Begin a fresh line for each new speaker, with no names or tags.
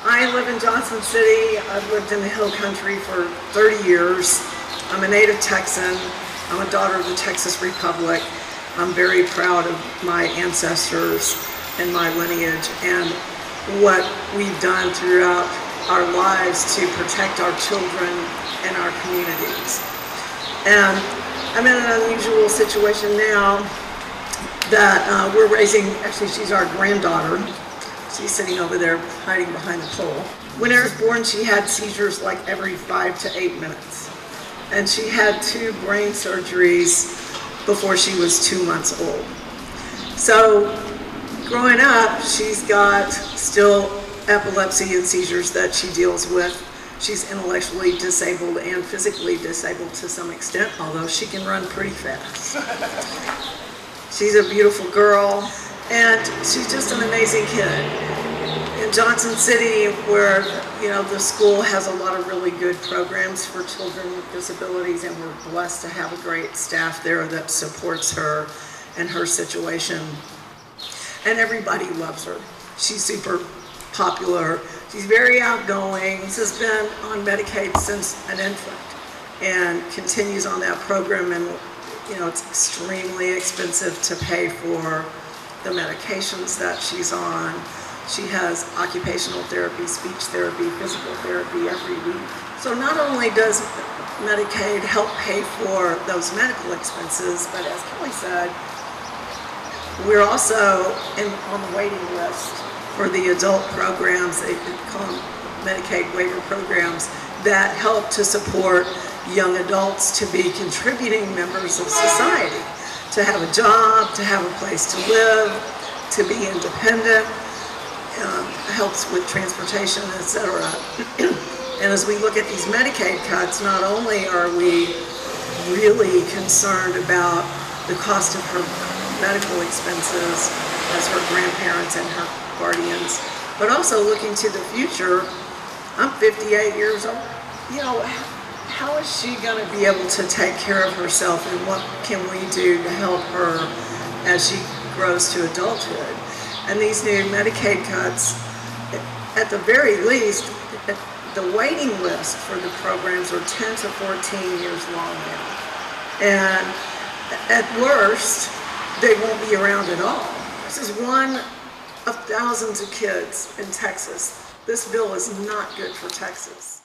I live in Johnson City. I've lived in the Hill Country for 30 years. I'm a native Texan. I'm a daughter of the Texas Republic. I'm very proud of my ancestors and my lineage and what we've done throughout our lives to protect our children and our communities. And I'm in an unusual situation now that we're raising, actually she's our granddaughter. She's sitting over there hiding behind the pole. When I was born, she had seizures like every 5 to 8 minutes. And she had 2 brain surgeries before she was 2 months old. So growing up, she's got still epilepsy and seizures that she deals with. She's intellectually disabled and physically disabled to some extent, although she can run pretty fast. She's a beautiful girl, and she's just an amazing kid. In Johnson City, where the school has a lot of really good programs for children with disabilities, and we're blessed to have a great staff there that supports her and her situation. And everybody loves her. She's super popular. She's very outgoing. She's been on Medicaid since an infant and continues on that program, and it's extremely expensive to pay for the medications that she's on. She has occupational therapy, speech therapy, physical therapy every week. So not only does Medicaid help pay for those medical expenses, but as Kelly said, we're also on the waiting list for the adult programs. They call them Medicaid waiver programs that help to support young adults to be contributing members of society, to have a job, to have a place to live, to be independent, helps with transportation, etc. And as we look at these Medicaid cuts, not only are we really concerned about the cost of her medical expenses as her grandparents and her guardians, but also looking to the future. I'm 58 years old. How is she going to be able to take care of herself, and what can we do to help her as she grows to adulthood? And these new Medicaid cuts, at the very least, the waiting list for the programs are 10 to 14 years long now. And at worst, they won't be around at all. This is one of thousands of kids in Texas. This bill is not good for Texas.